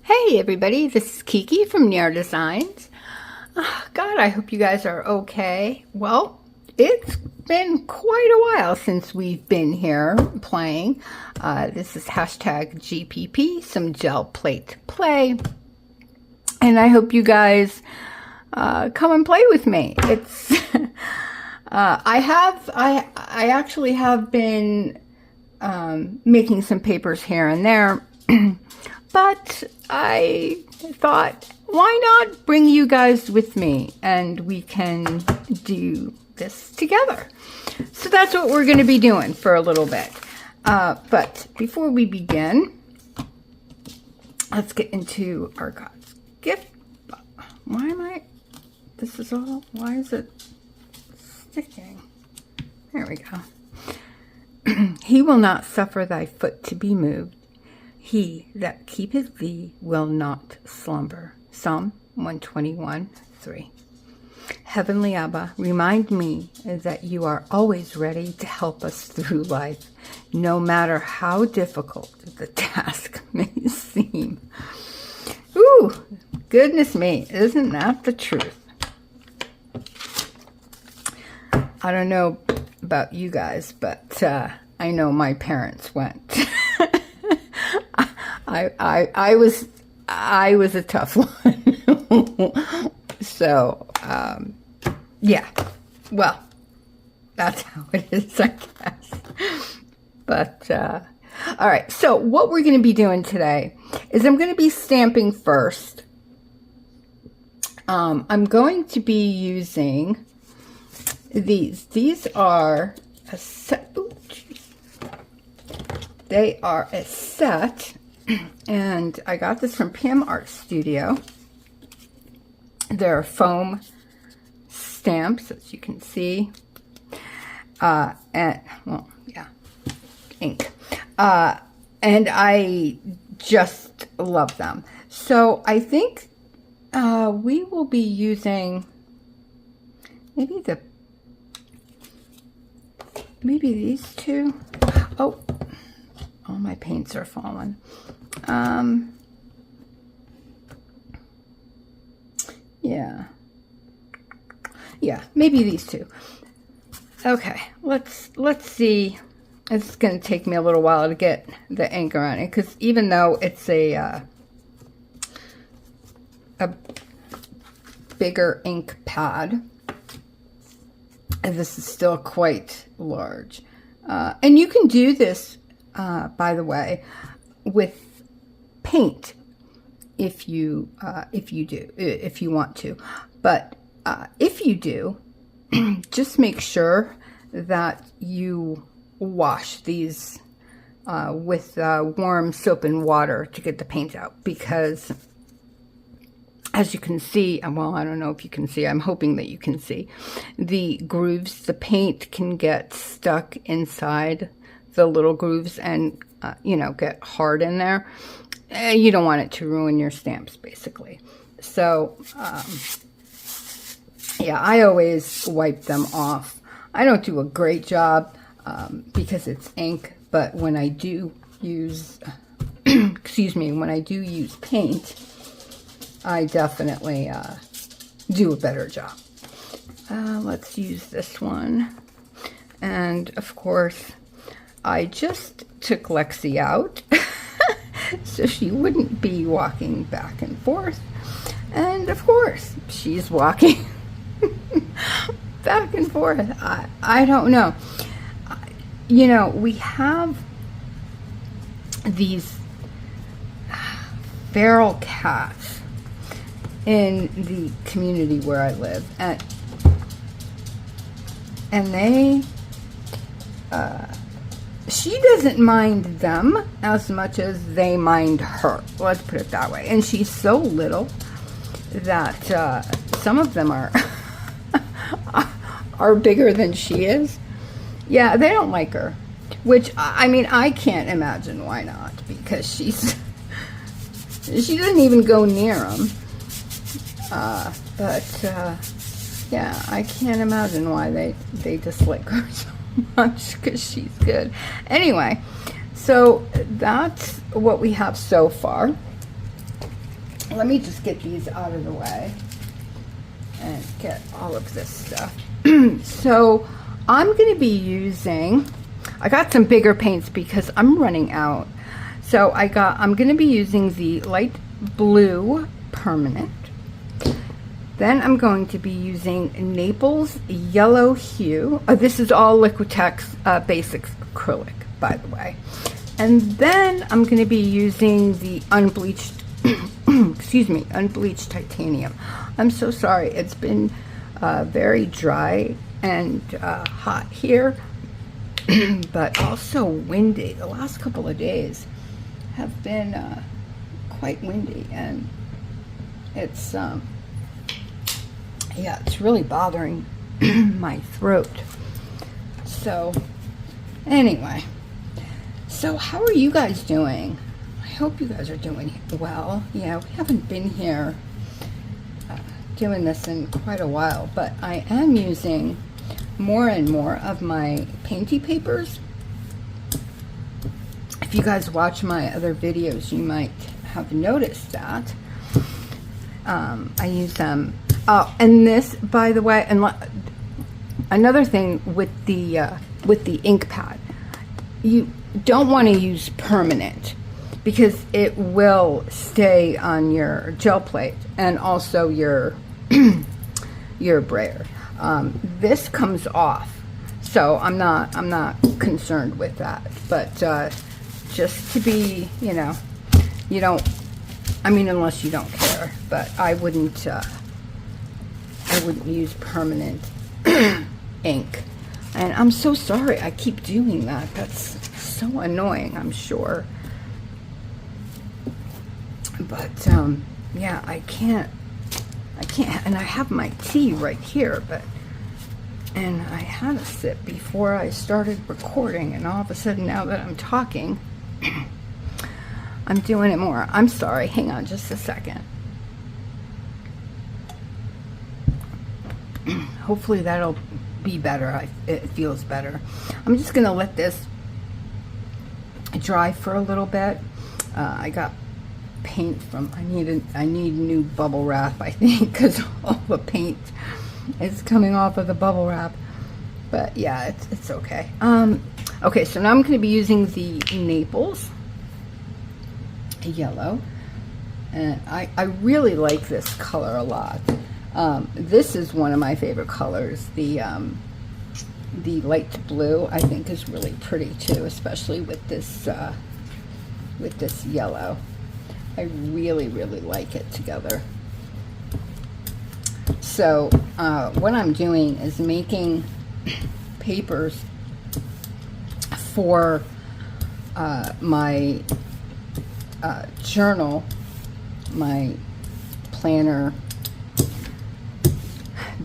Hey everybody, this is Kiki from Near Designs. God, I hope you guys are okay. Well, it's been quite a while since we've been here playing. This is hashtag GPP, some gel plate play. And I hope you guys come and play with me. It's I actually have been making some papers here and there. But I thought, why not bring you guys with me and we can do this together. So that's what we're going to be doing for a little bit. But before we begin, let's get into our God's gift. Why is it sticking? There we go. He will not suffer thy foot to be moved. He that keepeth thee will not slumber. Psalm 121:3. Heavenly Abba, remind me that you are always ready to help us through life, no matter how difficult the task may seem. Ooh, goodness me, isn't that the truth? I don't know about you guys, but I know my parents went. I was a tough one. So, yeah, well, that's how it is, I guess. But, all right, so what we're going to be doing today is I'm going to be stamping first. I'm going to be using these. These are a set. Ooh, they are a set. And I got this from PM Art Studio. They're foam stamps, as you can see. And, well, yeah, ink. And I just love them. So I think we will be using maybe these two. Oh, all my paints are falling. Yeah, maybe these two. Okay, let's see. It's going to take me a little while to get the ink around it, because even though it's a bigger ink pad, this is still quite large. And you can do this, by the way, with paint if you want to. But if you do, just make sure that you wash these with warm soap and water to get the paint out, because as you can see, well, I don't know if you can see, I'm hoping that you can see, the grooves, the paint can get stuck inside the little grooves and, get hard in there. You don't want it to ruin your stamps, basically. So, yeah, I always wipe them off. I don't do a great job because it's ink, but when I do use, when I do use paint, I definitely do a better job. Let's use this one. And, of course, I just took Lexi out so she wouldn't be walking back and forth. And, of course, she's walking back and forth. I don't know. We have these feral cats in the community where I live, and they she doesn't mind them as much as they mind her. Let's put it that way. And she's so little that some of them are bigger than she is. Yeah, they don't like her, which I can't imagine why not, because she doesn't even go near them. Yeah, I can't imagine why they dislike her so much, because she's good. Anyway, so that's what we have so far. let me just get these out of the way and get all of this stuff. So I'm going to be using, I got some bigger paints because I'm running out. So I'm going to be using the light blue permanent. Then I'm going to be using Naples yellow hue. This is all Liquitex Basics acrylic, by the way. And then I'm going to be using the unbleached, excuse me, unbleached titanium. I'm so sorry. It's been very dry and hot here, but also windy. The last couple of days have been quite windy, and it's yeah, it's really bothering my throat. So anyway, so how are you guys doing? I hope you guys are doing well. Yeah, we haven't been here doing this in quite a while, but I am using more and more of my Painty papers. If you guys watch my other videos, you might have noticed that. I use them. Oh, and this, by the way, and another thing with the ink pad, you don't want to use permanent because it will stay on your gel plate and also your your brayer. This comes off, so I'm not concerned with that. But just to be, you know, you don't. I mean, unless you don't care, but I wouldn't use permanent ink. And I'm so sorry I keep doing that. That's so annoying, I'm sure. But yeah, I can't, and I have my tea right here, and I had a sip before I started recording, and all of a sudden now that I'm talking, I'm doing it more. I'm sorry, hang on just a second. Hopefully that'll be better. It feels better. I'm just gonna let this dry for a little bit. I got paint from, I need new bubble wrap, I think, because all the paint is coming off of the bubble wrap. But yeah, it's okay. Okay, so now I'm gonna be using the Naples yellow, and I really like this color a lot. This is one of my favorite colors. The light blue I think is really pretty too, especially with this yellow. I really like it together. So what I'm doing is making papers for my journal, my planner,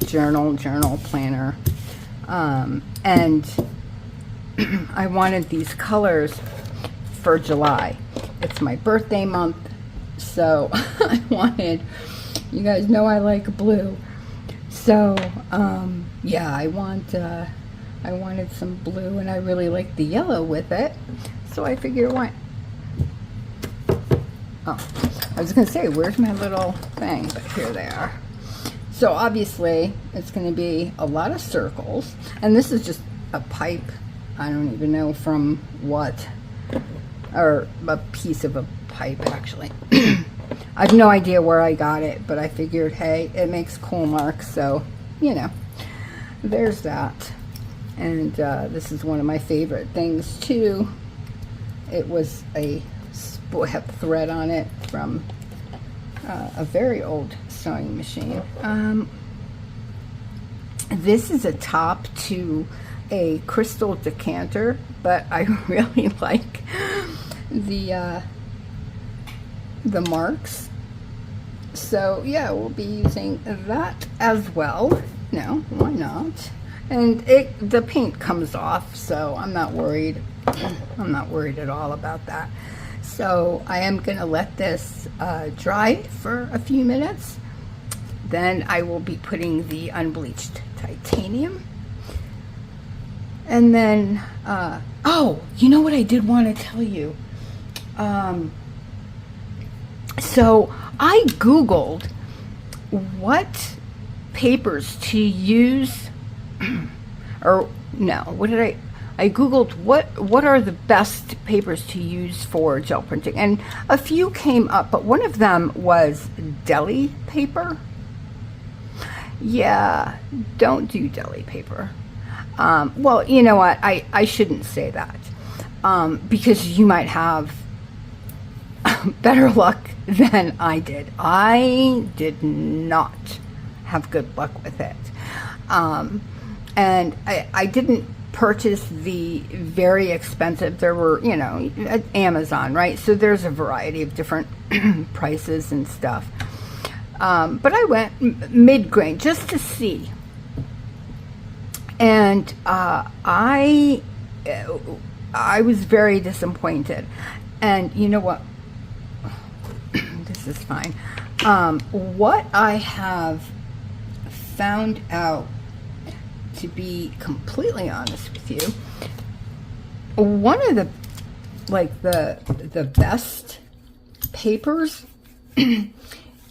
journal planner, and I wanted these colors for July. It's my birthday month, so I wanted, you guys know I like blue, so yeah, I wanted some blue, and I really like the yellow with it, so I figured why. Oh, I was gonna say, where's my little thing, but here they are. So obviously it's going to be a lot of circles, and this is just a pipe. I don't even know from what, or a piece of a pipe actually. I have no idea where I got it, but I figured, hey, it makes cool marks, so you know, there's that. And this is one of my favorite things too. It was a spool thread on it from a very old sewing machine. This is a top to a crystal decanter, but I really like the marks. So yeah, we'll be using that as well. No, why not? And the paint comes off, so I'm not worried. I'm not worried at all about that. So I am gonna let this dry for a few minutes. Then I will be putting the unbleached titanium. And then, oh, you know what I did want to tell you? So I Googled what papers to use, or no, what did I Googled what are the best papers to use for gel printing, and a few came up, but one of them was deli paper. Yeah, don't do deli paper. Well, you know what, I shouldn't say that, because you might have better luck than I did. I did not have good luck with it. And I didn't purchase the very expensive. There were, you know, at Amazon, right? So there's a variety of different prices and stuff. But I went mid-grain just to see. And I was very disappointed. And you know what? This is fine. What I have found out, to be completely honest with you, one of the best papers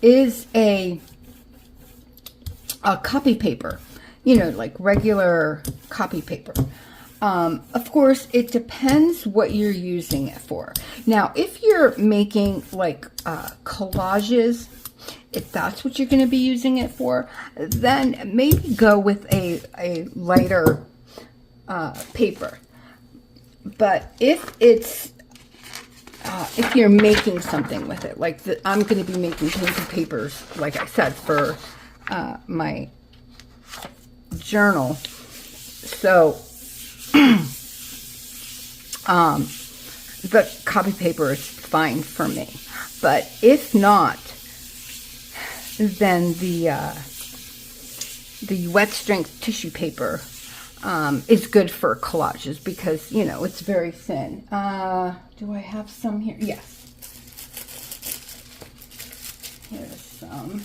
is a copy paper, you know, like regular copy paper. Of course, it depends what you're using it for. Now, if you're making like collages, if that's what you're going to be using it for, then maybe go with a lighter paper. But if it's if you're making something with it, like I'm going to be making painted papers, like I said, for my journal. So the copy paper is fine for me. But if not, then the wet strength tissue paper is good for collages, because, you know, it's very thin. Do I have some here? Yes. Here's some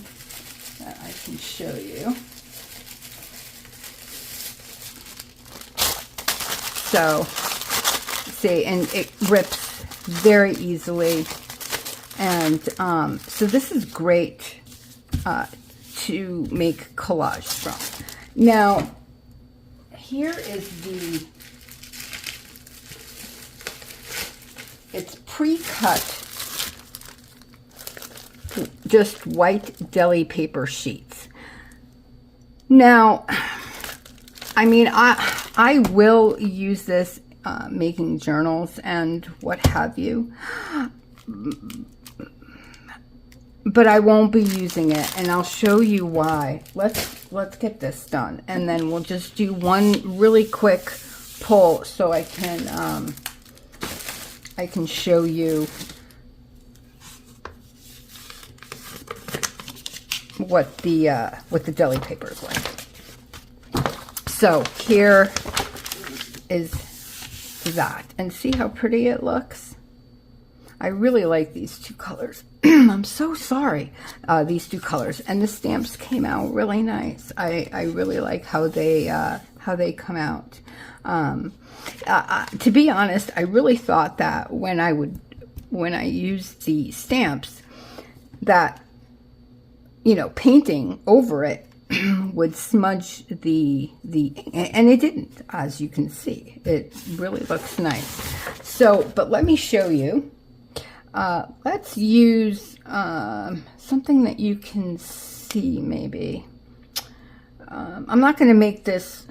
that I can show you. So, see, and it rips very easily. And so this is great to make collage from. Now, here is it's pre-cut, just white deli paper sheets. Now, I mean, I will use this making journals and what have you, but I won't be using it, and I'll show you why. Let's get this done, and then we'll just do one really quick pull so I can show you what the deli paper is like. So here is that, and see how pretty it looks. I really like these two colors. I'm so sorry, these two colors, and the stamps came out really nice. I really like how they come out. To be honest, I really thought that when I used the stamps, that, you know, painting over it would smudge the and it didn't, as you can see. It really looks nice. So, but let me show you. Let's use something that you can see, maybe. I'm not going to make this.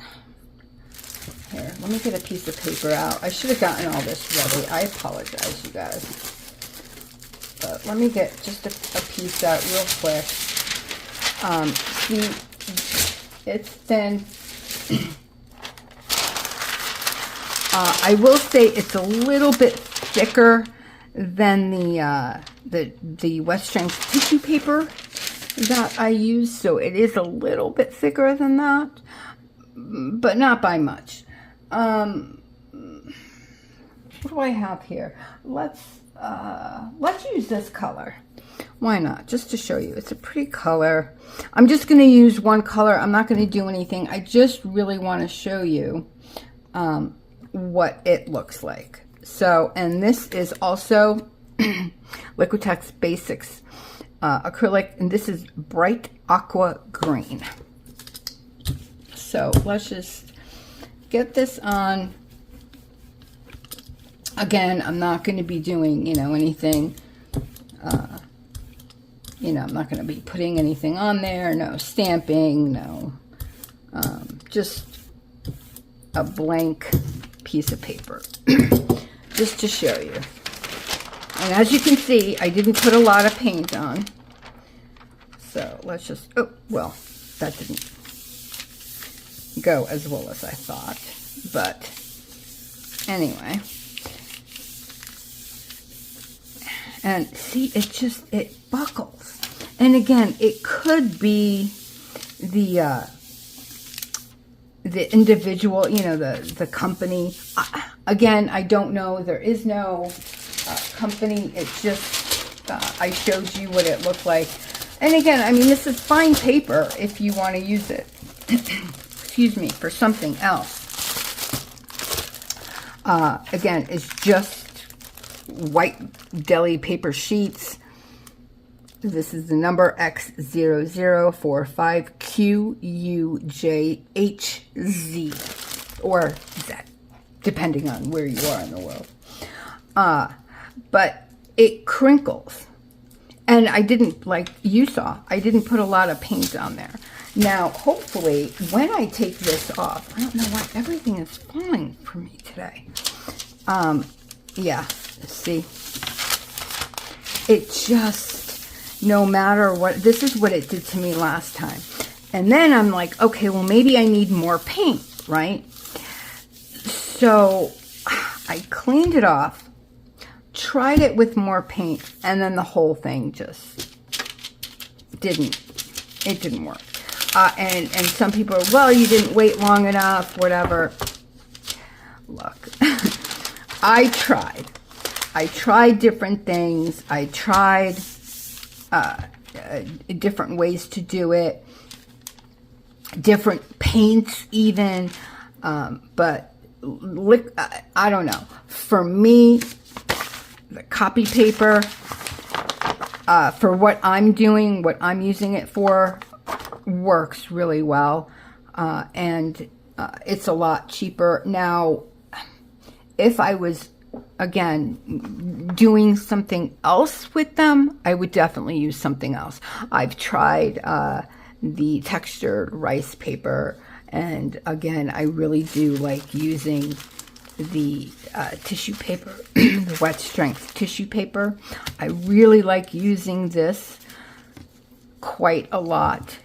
Here, let me get a piece of paper out. I should have gotten all this ready. I apologize, you guys. But let me get just a piece out real quick. See, it's thin. I will say it's a little bit thicker than the wet strength tissue paper that I use, so it is a little bit thicker than that, but not by much. What do I have here? Let's use this color. Why not? Just to show you. It's a pretty color. I'm just going to use one color. I'm not going to do anything. I just really want to show you what it looks like. So, and this is also Liquitex Basics. acrylic, and this is bright aqua green. So let's just get this on. Again, I'm not going to be doing, anything, I'm not going to be putting anything on there, no stamping, no, just a blank piece of paper, just to show you. And as you can see, I didn't put a lot of paint on. So let's just, oh, well, that didn't go as well as I thought. But anyway. And see, it buckles. And again, it could be the individual, the company. Again, I don't know. There is no company. It's just, I showed you what it looked like. And again, I mean, this is fine paper if you want to use it, excuse me, for something else. Again, it's just white deli paper sheets. This is the number X0045QUJHZ, or Z, depending on where you are in the world. But it crinkles. And I didn't, like you saw, I didn't put a lot of paint on there. Now, hopefully, when I take this off, I don't know why everything is falling for me today. Yeah, see? It just, no matter what, this is what it did to me last time. And then I'm like, okay, well, maybe I need more paint, right? So I cleaned it off, tried it with more paint, and then the whole thing just didn't work. And some people are, well, you didn't wait long enough, whatever. Look, I tried different things. I tried different ways to do it, different paints even, but I don't know. For me, the copy paper, for what I'm doing, what I'm using it for, works really well, and it's a lot cheaper. Now, if I was, again, doing something else with them, I would definitely use something else. I've tried the textured rice paper, and again, I really do like using the tissue paper, the wet strength tissue paper. I really like using this quite a lot.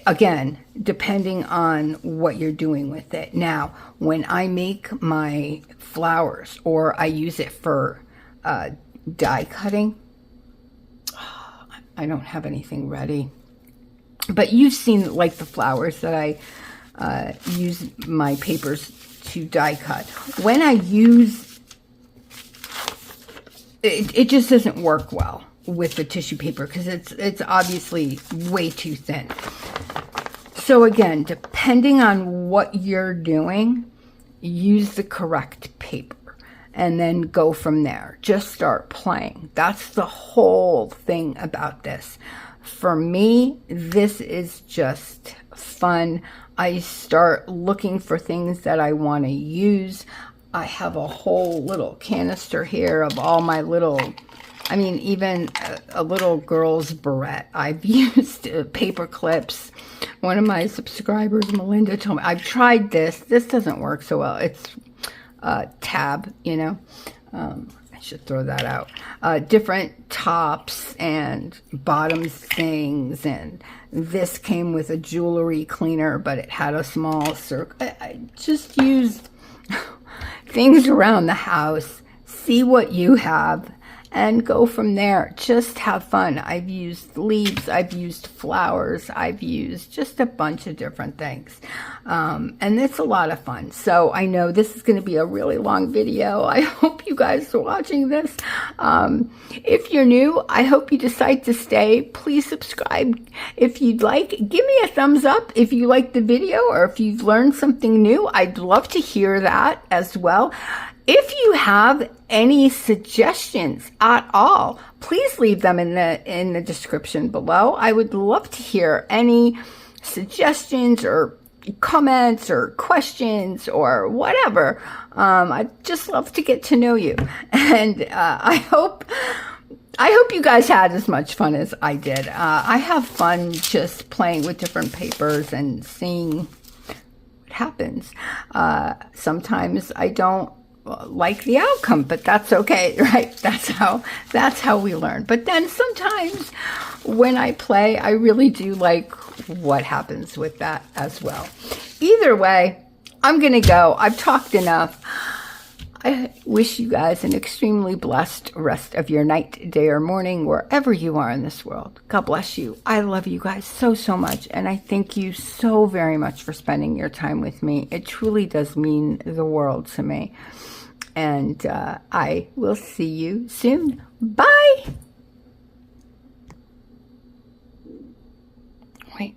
Again, depending on what you're doing with it. Now, when I make my flowers, or I use it for die cutting, I don't have anything ready. But you've seen, like, the flowers that I use my papers to die cut. When I use, it just doesn't work well with the tissue paper because it's obviously way too thin. So again, depending on what you're doing, use the correct paper and then go from there. Just start playing. That's the whole thing about this. For me, this is just fun. I start looking for things that I want to use. I have a whole little canister here of all my little, I mean, even a little girl's barrette. I've used paper clips. One of my subscribers, Melinda, told me, I've tried this. This doesn't work so well. It's tab, I should throw that out. Different tops and bottoms things. And this came with a jewelry cleaner, but it had a small circle. I just used things around the house. See what you have and go from there. Just have fun. I've used leaves, I've used flowers, I've used just a bunch of different things. And it's a lot of fun. So I know this is going to be a really long video. I hope you guys are watching this. If you're new, I hope you decide to stay. Please subscribe if you'd like. Give me a thumbs up if you like the video or if you've learned something new. I'd love to hear that as well. If you have any suggestions at all, please leave them in the description below. I would love to hear any suggestions or comments or questions or whatever. I'd just love to get to know you. And I hope you guys had as much fun as I did. I have fun just playing with different papers and seeing what happens. Sometimes I don't like the outcome, but that's okay, right? That's how we learn. But then sometimes when I play, I really do like what happens with that as well. Either way, I'm gonna go. I've talked enough. I wish you guys an extremely blessed rest of your night, day, or morning, wherever you are in this world. God bless you. I love you guys so, so much, and I thank you so very much for spending your time with me. It truly does mean the world to me. And I will see you soon. Bye! Wait.